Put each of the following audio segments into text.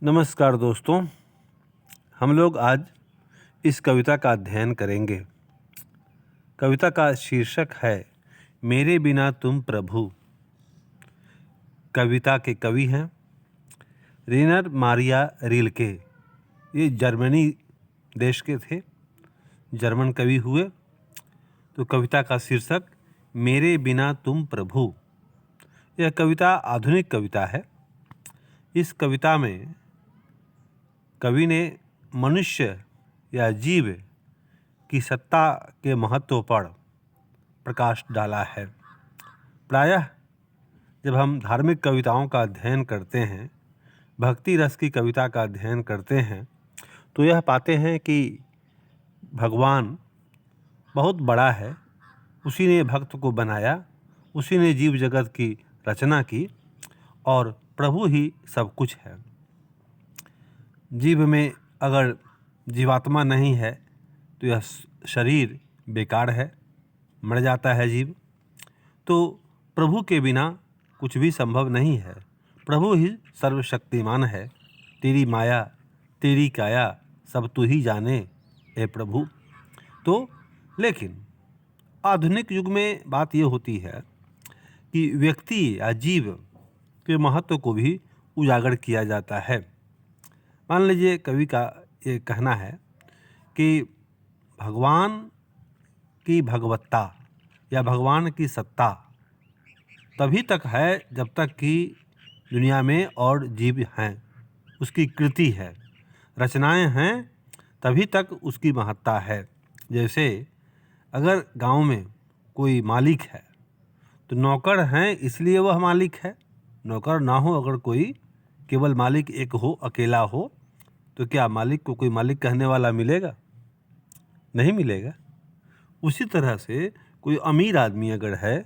नमस्कार दोस्तों, हम लोग आज इस कविता का अध्ययन करेंगे। कविता का शीर्षक है मेरे बिना तुम प्रभु। कविता के कवि हैं रेनर मारिया रिल्के। ये जर्मनी देश के थे, जर्मन कवि हुए। तो कविता का शीर्षक मेरे बिना तुम प्रभु। यह कविता आधुनिक कविता है। इस कविता में कवि ने मनुष्य या जीव की सत्ता के महत्व पर प्रकाश डाला है। प्रायः जब हम धार्मिक कविताओं का अध्ययन करते हैं, भक्ति रस की कविता का अध्ययन करते हैं, तो यह पाते हैं कि भगवान बहुत बड़ा है। उसी ने भक्त को बनाया, उसी ने जीव जगत की रचना की और प्रभु ही सब कुछ है। जीव में अगर जीवात्मा नहीं है तो यह शरीर बेकार है, मर जाता है जीव। तो प्रभु के बिना कुछ भी संभव नहीं है। प्रभु ही सर्वशक्तिमान है। तेरी माया तेरी काया सब तू ही जाने ए प्रभु। तो लेकिन आधुनिक युग में बात ये होती है कि व्यक्ति या जीव के महत्व को भी उजागर किया जाता है। मान लीजिए कवि का ये कहना है कि भगवान की भगवत्ता या भगवान की सत्ता तभी तक है जब तक कि दुनिया में और जीव हैं, उसकी कृति है, रचनाएं हैं, तभी तक उसकी महत्ता है। जैसे अगर गांव में कोई मालिक है तो नौकर हैं इसलिए वह मालिक है। नौकर ना हो, अगर कोई केवल मालिक एक हो, अकेला हो, तो क्या मालिक को कोई मालिक कहने वाला मिलेगा? नहीं मिलेगा। उसी तरह से कोई अमीर आदमी अगर है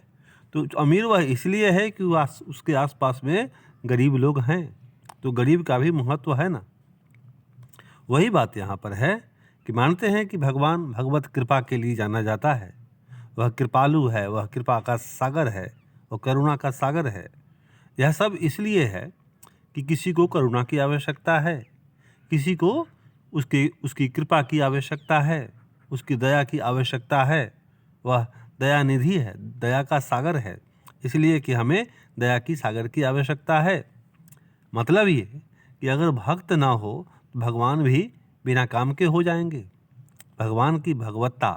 तो अमीर वह इसलिए है कि उसके आसपास में गरीब लोग हैं, तो गरीब का भी महत्व है ना। वही बात यहाँ पर है कि मानते हैं कि भगवान भगवत कृपा के लिए जाना जाता है। वह कृपालु है, वह कृपा का सागर है, वह करुणा का सागर है। यह सब इसलिए है कि किसी को करुणा की आवश्यकता है, किसी को उसकी कृपा की आवश्यकता है, उसकी दया की आवश्यकता है। वह दया निधि है, दया का सागर है, इसलिए कि हमें दया की सागर की आवश्यकता है। मतलब ये कि अगर भक्त ना हो तो भगवान भी बिना काम के हो जाएंगे। भगवान की भगवत्ता,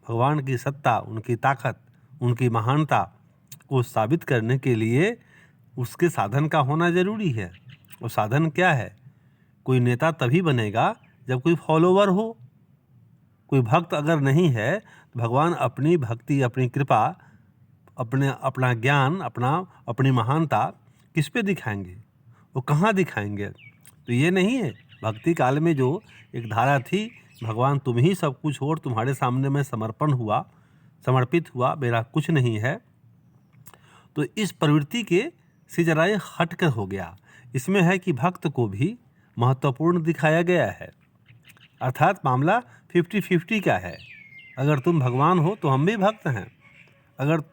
भगवान की सत्ता, उनकी ताकत, उनकी महानता को साबित करने के लिए उसके साधन का होना जरूरी है। और साधन क्या है? कोई नेता तभी बनेगा जब कोई फॉलोवर हो। कोई भक्त अगर नहीं है तो भगवान अपनी भक्ति, अपनी कृपा, अपना ज्ञान, अपनी महानता किस पे दिखाएंगे? वो कहाँ दिखाएंगे? तो ये नहीं है। भक्ति काल में जो एक धारा थी, भगवान तुम ही सब कुछ हो और तुम्हारे सामने मैं समर्पित हुआ, मेरा कुछ नहीं है, तो इस प्रवृत्ति के से जरा ये हट कर हो गया। इसमें है कि भक्त को भी महत्वपूर्ण दिखाया गया है। अर्थात मामला 50-50 का है। अगर तुम भगवान हो तो हम भी भक्त हैं। अगर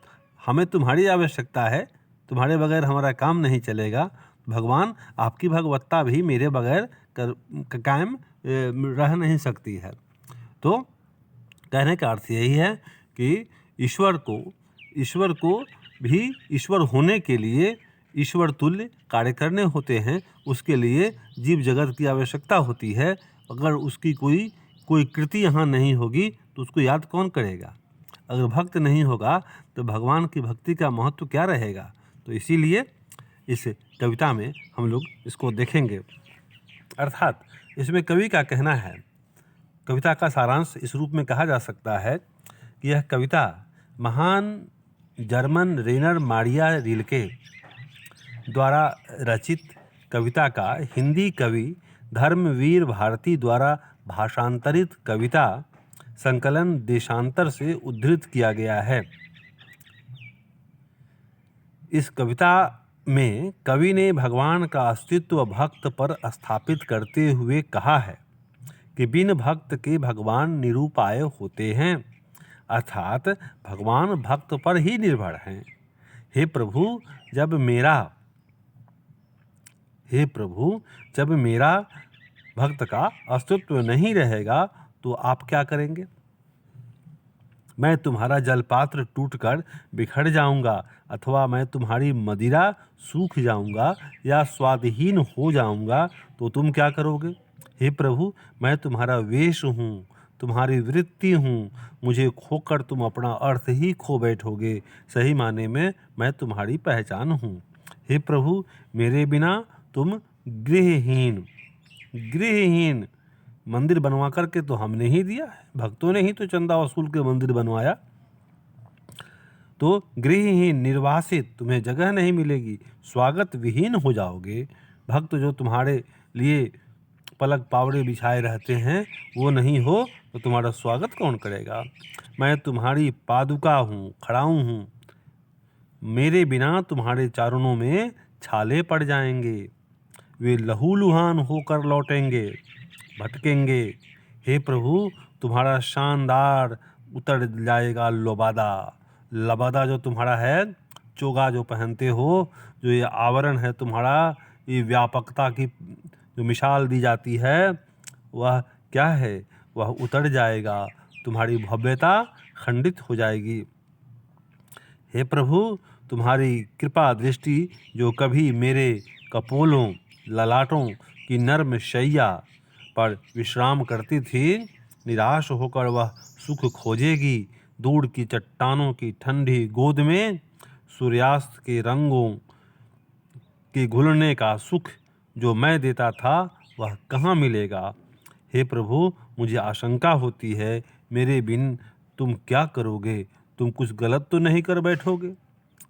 हमें तुम्हारी आवश्यकता है, तुम्हारे बगैर हमारा काम नहीं चलेगा, भगवान आपकी भगवत्ता भी मेरे बगैर कायम रह नहीं सकती है। तो कहने का अर्थ यही है कि ईश्वर को भी ईश्वर होने के लिए ईश्वर तुल्य कार्य करने होते हैं। उसके लिए जीव जगत की आवश्यकता होती है। अगर उसकी कोई कृति यहाँ नहीं होगी तो उसको याद कौन करेगा? अगर भक्त नहीं होगा तो भगवान की भक्ति का महत्व क्या रहेगा? तो इसीलिए इस कविता में हम लोग इसको देखेंगे। अर्थात इसमें कवि का कहना है, कविता का सारांश इस रूप में कहा जा सकता है कि यह कविता महान जर्मन रेनर मारिया रिल्के द्वारा रचित कविता का हिंदी कवि धर्मवीर भारती द्वारा भाषांतरित कविता संकलन देशांतर से उद्धृत किया गया है। इस कविता में कवि ने भगवान का अस्तित्व भक्त पर स्थापित करते हुए कहा है कि बिन भक्त के भगवान निरुपाय होते हैं। अर्थात भगवान भक्त पर ही निर्भर हैं। हे प्रभु, हे प्रभु, जब मेरा भक्त का अस्तित्व नहीं रहेगा तो आप क्या करेंगे? मैं तुम्हारा जलपात्र टूटकर बिखर जाऊंगा, अथवा मैं तुम्हारी मदिरा सूख जाऊंगा या स्वादहीन हो जाऊंगा तो तुम क्या करोगे? हे प्रभु, मैं तुम्हारा वेश हूँ, तुम्हारी वृत्ति हूँ, मुझे खोकर तुम अपना अर्थ ही खो बैठोगे। सही माने में मैं तुम्हारी पहचान हूँ। हे प्रभु, मेरे बिना तुम गृहहीन मंदिर बनवा करके तो हमने ही दिया है, भक्तों ने ही तो चंदा वसूल के मंदिर बनवाया। तो गृहहीन निर्वासित तुम्हें जगह नहीं मिलेगी, स्वागत विहीन हो जाओगे। भक्त जो तुम्हारे लिए पलक पावड़े बिछाए रहते हैं वो नहीं हो तो तुम्हारा स्वागत कौन करेगा? मैं तुम्हारी पादुका हूँ, खड़ाऊँ हूँ, मेरे बिना तुम्हारे चरणों में छाले पड़ जाएंगे, वे लहूलुहान होकर लौटेंगे, भटकेंगे। हे प्रभु, तुम्हारा शानदार उतर जाएगा लबादा जो तुम्हारा है, चोगा जो पहनते हो, जो ये आवरण है तुम्हारा, ये व्यापकता की जो मिसाल दी जाती है वह क्या है? वह उतर जाएगा, तुम्हारी भव्यता खंडित हो जाएगी। हे प्रभु, तुम्हारी कृपा दृष्टि जो कभी मेरे कपोलों ललाटों की नर्म शैया पर विश्राम करती थी, निराश होकर वह सुख खोजेगी। दूर की चट्टानों की ठंडी गोद में सूर्यास्त के रंगों के घुलने का सुख जो मैं देता था वह कहाँ मिलेगा? हे प्रभु, मुझे आशंका होती है, मेरे बिन तुम क्या करोगे? तुम कुछ गलत तो नहीं कर बैठोगे?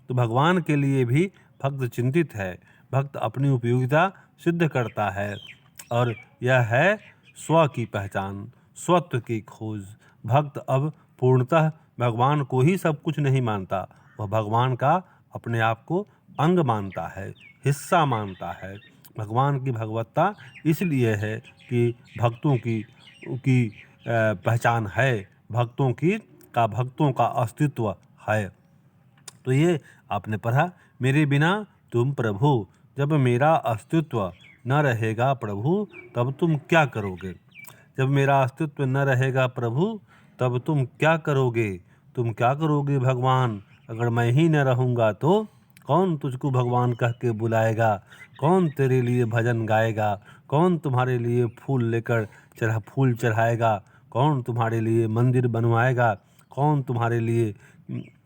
तो भगवान के लिए भी भक्त चिंतित है। भक्त अपनी उपयोगिता सिद्ध करता है और यह है स्व की पहचान, स्वत्व की खोज। भक्त अब पूर्णतः भगवान को ही सब कुछ नहीं मानता, वह भगवान का अपने आप को अंग मानता है, हिस्सा मानता है। भगवान की भगवत्ता इसलिए है कि भक्तों की पहचान है, भक्तों का अस्तित्व है। तो ये आपने पढ़ा, मेरे बिना तुम प्रभु, जब मेरा अस्तित्व न रहेगा प्रभु तब तुम क्या करोगे? जब मेरा अस्तित्व न रहेगा प्रभु तब तुम क्या करोगे? तुम क्या करोगे भगवान? अगर मैं ही न रहूँगा तो कौन तुझको भगवान कह के बुलाएगा? कौन तेरे लिए भजन गाएगा? कौन तुम्हारे लिए फूल चढ़ाएगा? कौन तुम्हारे लिए मंदिर बनवाएगा? कौन तुम्हारे लिए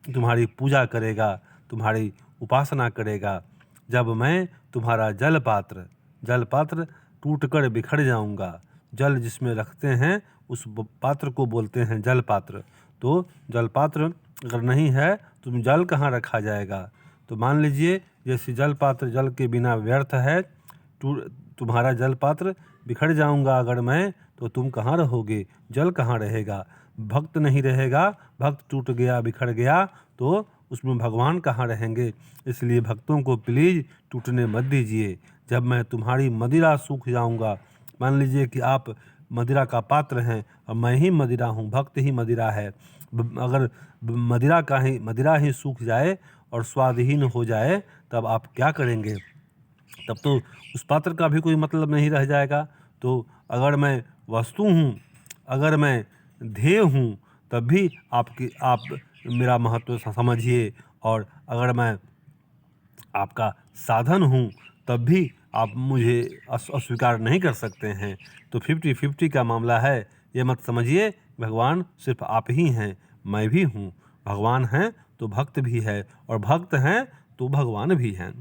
तुम्हारी पूजा करेगा, तुम्हारी उपासना करेगा? जब मैं तुम्हारा जलपात्र टूटकर बिखर जाऊंगा। जल जिसमें रखते हैं उस पात्र को बोलते हैं जलपात्र। तो जलपात्र अगर नहीं है तो जल कहाँ रखा जाएगा? तो मान लीजिए जैसे जलपात्र जल के बिना व्यर्थ है, तुम्हारा जलपात्र बिखर जाऊंगा अगर मैं, तो तुम कहाँ रहोगे? जल कहाँ रहेगा? भक्त नहीं रहेगा, भक्त टूट गया, बिखर गया तो उसमें भगवान कहाँ रहेंगे? इसलिए भक्तों को प्लीज़ टूटने मत दीजिए। जब मैं तुम्हारी मदिरा सूख जाऊंगा, मान लीजिए कि आप मदिरा का पात्र हैं और मैं ही मदिरा हूँ, भक्त ही मदिरा है। अगर मदिरा ही सूख जाए और स्वादहीन हो जाए तब आप क्या करेंगे? तब तो उस पात्र का भी कोई मतलब नहीं रह जाएगा। तो अगर मैं वस्तु हूँ, अगर मैं ध्येय हूँ, तब भी आप मेरा महत्व समझिए, और अगर मैं आपका साधन हूँ तब भी आप मुझे अस्वीकार नहीं कर सकते हैं। तो 50-50 का मामला है, ये मत समझिए भगवान सिर्फ आप ही हैं, मैं भी हूँ। भगवान हैं तो भक्त भी है, और भक्त हैं तो भगवान भी हैं।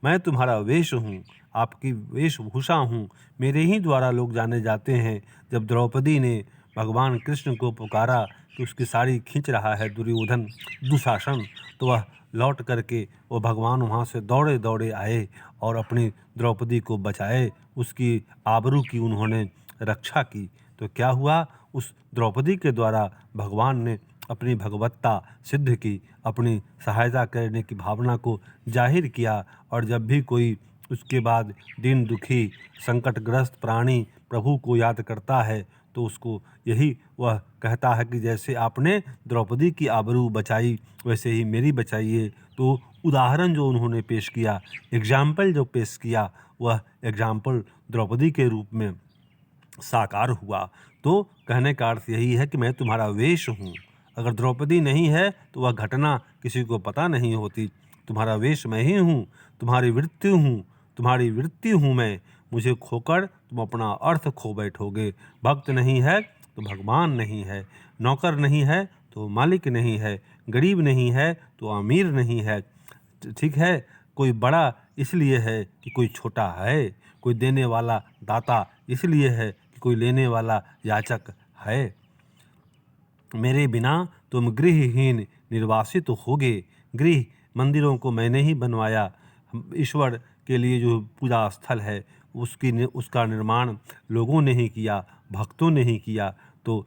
मैं तुम्हारा वेश हूँ, आपकी वेशभूषा हूँ, मेरे ही द्वारा लोग जाने जाते हैं। जब द्रौपदी ने भगवान कृष्ण को पुकारा कि उसकी साड़ी खींच रहा है दुशासन, तो वह लौट करके वो भगवान वहाँ से दौड़े दौड़े आए और अपनी द्रौपदी को बचाए, उसकी आबरू की उन्होंने रक्षा की। तो क्या हुआ? उस द्रौपदी के द्वारा भगवान ने अपनी भगवत्ता सिद्ध की, अपनी सहायता करने की भावना को जाहिर किया। और जब भी कोई उसके बाद दीन दुखी संकटग्रस्त प्राणी प्रभु को याद करता है तो उसको यही वह कहता है कि जैसे आपने द्रौपदी की आबरू बचाई वैसे ही मेरी बचाइए। तो उदाहरण जो उन्होंने पेश किया, एग्जाम्पल जो पेश किया, वह एग्जाम्पल द्रौपदी के रूप में साकार हुआ। तो कहने का अर्थ यही है कि मैं तुम्हारा वेश हूँ। अगर द्रौपदी नहीं है तो वह घटना किसी को पता नहीं होती। तुम्हारा वेश मैं ही हूँ, तुम्हारी वृत्ति हूँ मैं। मुझे खोकर तुम अपना अर्थ खो बैठोगे। भक्त नहीं है तो भगवान नहीं है, नौकर नहीं है तो मालिक नहीं है, गरीब नहीं है तो अमीर नहीं है। ठीक है, कोई बड़ा इसलिए है कि कोई छोटा है, कोई देने वाला दाता इसलिए है कि कोई लेने वाला याचक है। मेरे बिना तुम गृहहीन निर्वासित होगे। गृह मंदिरों को मैंने ही बनवाया। ईश्वर के लिए जो पूजा स्थल है उसका निर्माण लोगों ने ही किया, भक्तों ने ही किया। तो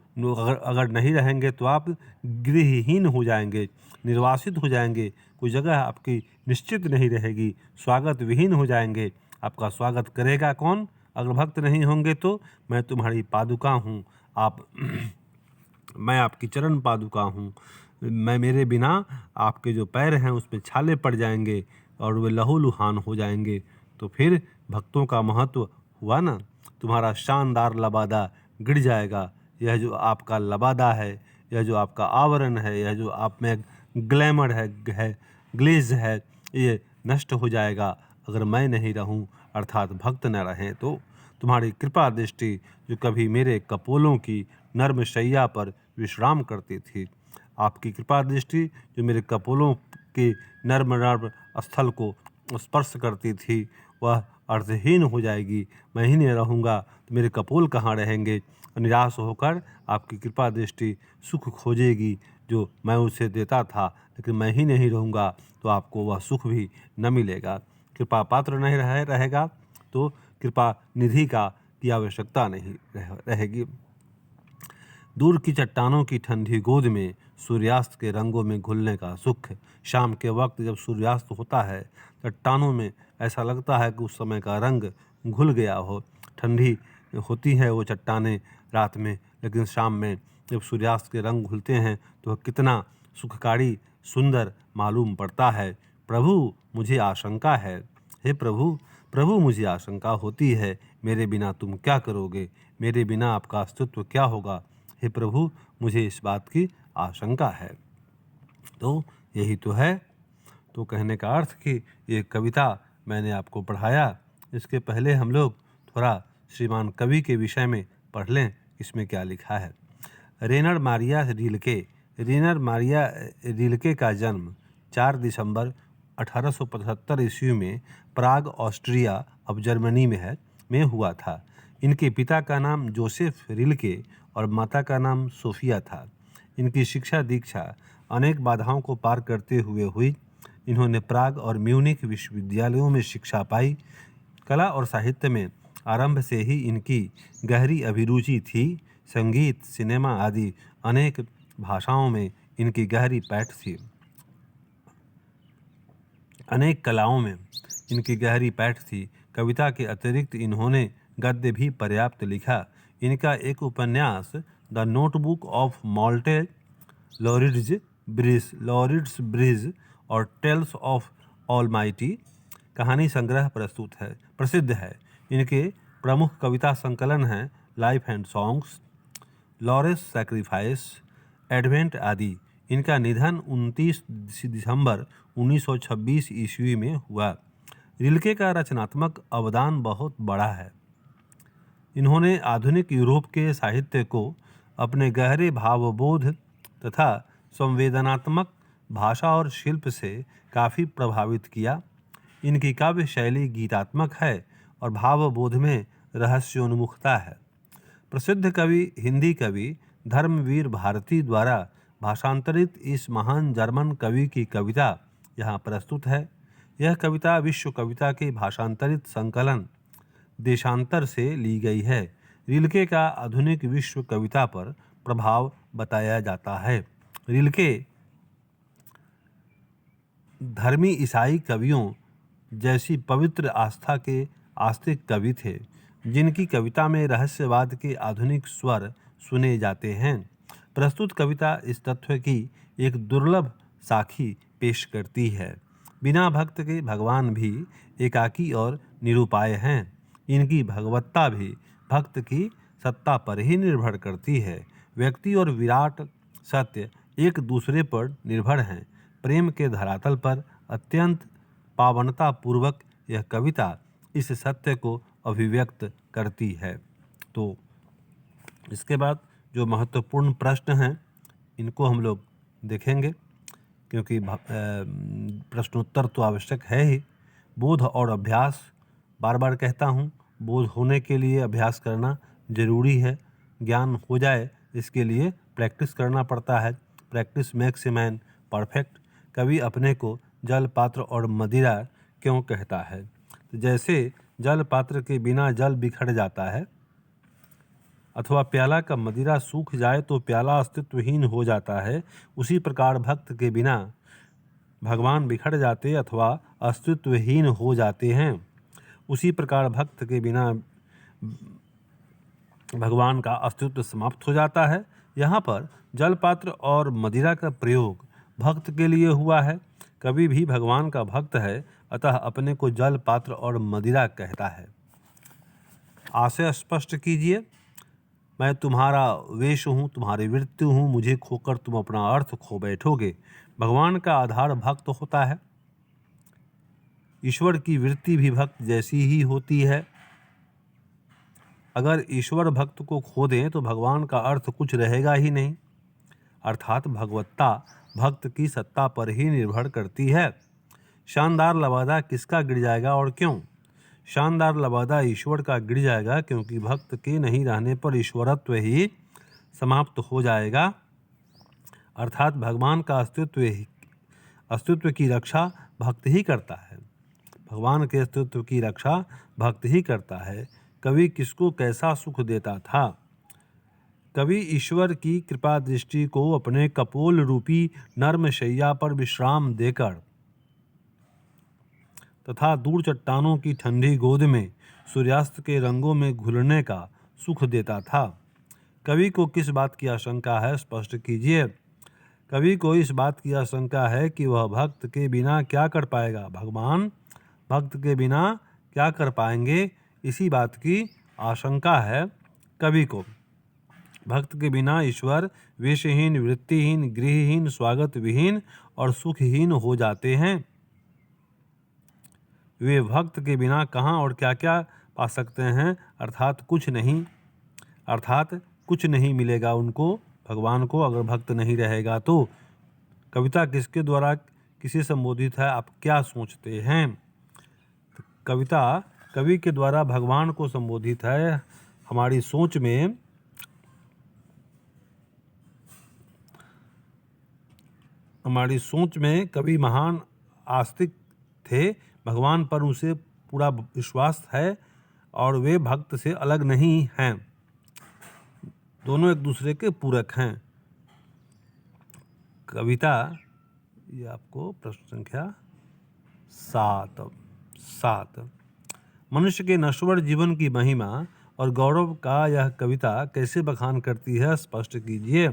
अगर नहीं रहेंगे तो आप गृहहीन हो जाएंगे, निर्वासित हो जाएंगे, कोई जगह आपकी निश्चित नहीं रहेगी, स्वागत विहीन हो जाएंगे। आपका स्वागत करेगा कौन? अगर भक्त नहीं होंगे तो मैं तुम्हारी पादुका हूँ, मैं आपकी चरण पादुका हूँ। मेरे बिना आपके जो पैर हैं उस पर छाले पड़ जाएंगे और वे लहूलुहान हो जाएंगे। तो फिर भक्तों का महत्व हुआ ना। तुम्हारा शानदार लबादा गिर जाएगा। यह जो आपका लबादा है, यह जो आपका आवरण है, यह जो आप में ग्लैमर है ग्लेज है, ये नष्ट हो जाएगा अगर मैं नहीं रहूं, अर्थात भक्त न रहें तो। तुम्हारी कृपा दृष्टि जो कभी मेरे कपोलों की नर्म शैया पर विश्राम करती थी, आपकी कृपा दृष्टि जो मेरे कपोलों के नर्म स्थल को स्पर्श करती थी, वह अर्थहीन हो जाएगी। मैं ही नहीं रहूँगा तो मेरे कपोल कहाँ रहेंगे। निराश होकर आपकी कृपा दृष्टि सुख खोजेगी जो मैं उसे देता था, लेकिन मैं ही नहीं रहूँगा तो आपको वह सुख भी न मिलेगा। कृपा पात्र नहीं रहेगा तो कृपा निधि की आवश्यकता नहीं रहेगी। दूर की चट्टानों की ठंडी गोद में सूर्यास्त के रंगों में घुलने का सुख। शाम के वक्त जब सूर्यास्त होता है, चट्टानों में ऐसा लगता है कि उस समय का रंग घुल गया हो। ठंडी होती है वो चट्टानें रात में, लेकिन शाम में जब सूर्यास्त के रंग घुलते हैं तो वह कितना सुखकारी सुंदर मालूम पड़ता है। प्रभु मुझे आशंका है, हे प्रभु मुझे आशंका होती है। मेरे बिना तुम क्या करोगे? मेरे बिना आपका अस्तित्व क्या होगा? हे प्रभु मुझे इस बात की आशंका है। तो यही तो है। तो कहने का अर्थ कि ये कविता मैंने आपको पढ़ाया, इसके पहले हम लोग थोड़ा श्रीमान कवि के विषय में पढ़ लें, इसमें क्या लिखा है। रेनर मारिया रिल्के का जन्म 4 दिसंबर 1875 ईस्वी में प्राग ऑस्ट्रिया अब जर्मनी में हुआ था। इनके पिता का नाम जोसेफ रिल्के और माता का नाम सोफिया था। इनकी शिक्षा दीक्षा अनेक बाधाओं को पार करते हुए हुई। इन्होंने प्राग और म्यूनिख विश्वविद्यालयों में शिक्षा पाई। कला और साहित्य में आरंभ से ही इनकी गहरी अभिरुचि थी। संगीत, सिनेमा आदि अनेक भाषाओं में इनकी गहरी पैठ थी। अनेक कलाओं में इनकी गहरी पैठ थी। कविता के अतिरिक्त इन्होंने गद्य भी पर्याप्त लिखा। इनका एक उपन्यास द नोटबुक ऑफ मॉल्टे लॉरिड्स ब्रिज और टेल्स ऑफ ऑलमाइटी कहानी संग्रह प्रसिद्ध है। इनके प्रमुख कविता संकलन हैं life and songs, Laureus sacrifice, advent आदि। इनका निधन 29 दिसंबर 1926 ईस्वी में हुआ। रिल्के का रचनात्मक अवदान बहुत बड़ा है। इन्होंने आधुनिक यूरोप के साहित्य को अपने गहरे भावबोध तथा संवेदनात्मक भाषा और शिल्प से काफ़ी प्रभावित किया। इनकी काव्य शैली गीतात्मक है और भावबोध में रहस्योन्मुखता है। प्रसिद्ध कवि हिंदी कवि धर्मवीर भारती द्वारा भाषांतरित इस महान जर्मन कवि की कविता यहाँ प्रस्तुत है। यह कविता विश्व कविता के भाषांतरित संकलन देशांतर से ली गई है। रिल्के का आधुनिक विश्व कविता पर प्रभाव बताया जाता है। रिल्के धर्मी ईसाई कवियों जैसी पवित्र आस्था के आस्तिक कवि थे, जिनकी कविता में रहस्यवाद के आधुनिक स्वर सुने जाते हैं। प्रस्तुत कविता इस तथ्य की एक दुर्लभ साखी पेश करती है। बिना भक्त के भगवान भी एकाकी और निरुपाय हैं। इनकी भगवत्ता भी भक्त की सत्ता पर ही निर्भर करती है। व्यक्ति और विराट सत्य एक दूसरे पर निर्भर हैं। प्रेम के धरातल पर अत्यंत पावनता पूर्वक यह कविता इस सत्य को अभिव्यक्त करती है। तो इसके बाद जो महत्वपूर्ण प्रश्न हैं इनको हम लोग देखेंगे, क्योंकि प्रश्नोत्तर तो आवश्यक है ही। बोध और अभ्यास, बार बार कहता हूँ, बोध होने के लिए अभ्यास करना जरूरी है। ज्ञान हो जाए इसके लिए प्रैक्टिस करना पड़ता है। Practice makes a man perfect. कवि अपने को जल, पात्र और मदिरा क्यों कहता है? तो जैसे जल पात्र के बिना जल बिखर जाता है अथवा प्याला का मदिरा सूख जाए तो प्याला अस्तित्वहीन हो जाता है, उसी प्रकार भक्त के बिना भगवान बिखर जाते अथवा अस्तित्वहीन हो जाते हैं। उसी प्रकार भक्त के बिना भगवान का अस्तित्व समाप्त हो जाता है। यहाँ पर जल पात्र और मदिरा का प्रयोग भक्त के लिए हुआ है। कवि भी भगवान का भक्त है, अतः अपने को जल, पात्र और मदिरा कहता है। आशय स्पष्ट कीजिए। मैं तुम्हारा वेश हूँ, तुम्हारी वृत्ति हूँ, मुझे खोकर तुम अपना अर्थ खो बैठोगे। भगवान का आधार भक्त होता है। ईश्वर की वृत्ति भी भक्त जैसी ही होती है। अगर ईश्वर भक्त को खो दें तो भगवान का अर्थ कुछ रहेगा ही नहीं। अर्थात भगवत्ता भक्त की सत्ता पर ही निर्भर करती है। शानदार लबादा किसका गिर जाएगा और क्यों? शानदार लबादा ईश्वर का गिर जाएगा, क्योंकि भक्त के नहीं रहने पर ईश्वरत्व ही समाप्त हो जाएगा। अर्थात भगवान का अस्तित्व की रक्षा भक्त ही करता है। भगवान के अस्तित्व की रक्षा भक्त ही करता है। कवि किसको कैसा सुख देता था? कवि ईश्वर की कृपा दृष्टि को अपने कपोल रूपी नर्म शैया पर विश्राम देकर तथा दूर चट्टानों की ठंडी गोद में सूर्यास्त के रंगों में घुलने का सुख देता था। कवि को किस बात की आशंका है, स्पष्ट कीजिए। कवि को इस बात की आशंका है कि वह भक्त के बिना क्या कर पाएगा। भगवान भक्त के बिना क्या कर पाएंगे, इसी बात की आशंका है कवि को। भक्त के बिना ईश्वर वेशहीन, वृत्तिहीन, गृहहीन, स्वागत विहीन और सुखहीन हो जाते हैं। वे भक्त के बिना कहाँ और क्या क्या पा सकते हैं? अर्थात कुछ नहीं मिलेगा उनको, भगवान को, अगर भक्त नहीं रहेगा तो। कविता किसके द्वारा किसे संबोधित है, आप क्या सोचते हैं? तो कविता कवि के द्वारा भगवान को संबोधित है। हमारी सोच में कवि महान आस्तिक थे। भगवान पर उसे पूरा विश्वास है और वे भक्त से अलग नहीं हैं, दोनों एक दूसरे के पूरक हैं। कविता, ये आपको प्रश्न संख्या 7। मनुष्य के नश्वर जीवन की महिमा और गौरव का यह कविता कैसे बखान करती है, स्पष्ट कीजिए।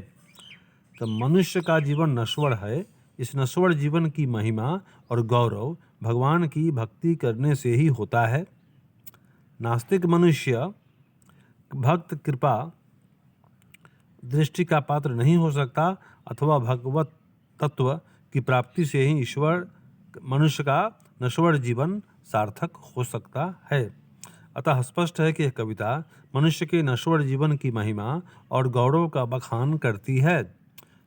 तो मनुष्य का जीवन नश्वर है। इस नश्वर जीवन की महिमा और गौरव भगवान की भक्ति करने से ही होता है। नास्तिक मनुष्य भक्त कृपा दृष्टि का पात्र नहीं हो सकता अथवा भगवत तत्व की प्राप्ति से ही ईश्वर मनुष्य का नश्वर जीवन सार्थक हो सकता है। अतः स्पष्ट है कि यह कविता मनुष्य के नश्वर जीवन की महिमा और गौरव का बखान करती है।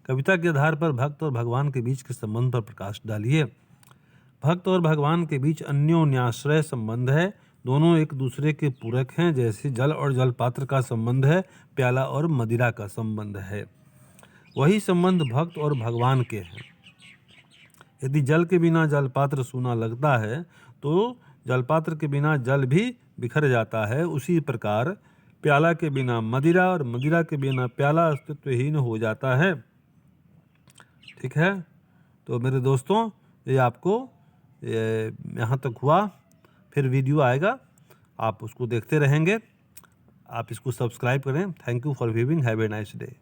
कविता के आधार पर भक्त और भगवान के बीच के संबंध पर प्रकाश डालिए। भक्त और भगवान के बीच अन्योन्याश्रय संबंध है। दोनों एक दूसरे के पूरक हैं, जैसे जल और जल पात्र का संबंध है, प्याला और मदिरा का संबंध है। वही संबंध भक्त और भगवान के हैं। यदि जल के बिना जल पात्र सूना लगता है तो जल पात्र के बिना जल भी बिखर जाता है। उसी प्रकार प्याला के बिना मदिरा और मदिरा के बिना प्याला अस्तित्वहीन हो जाता है। ठीक है, तो मेरे दोस्तों, ये आपको यहाँ तक हुआ, फिर वीडियो आएगा, आप उसको देखते रहेंगे। आप इसको सब्सक्राइब करें। Thank you for viewing. Have a nice day.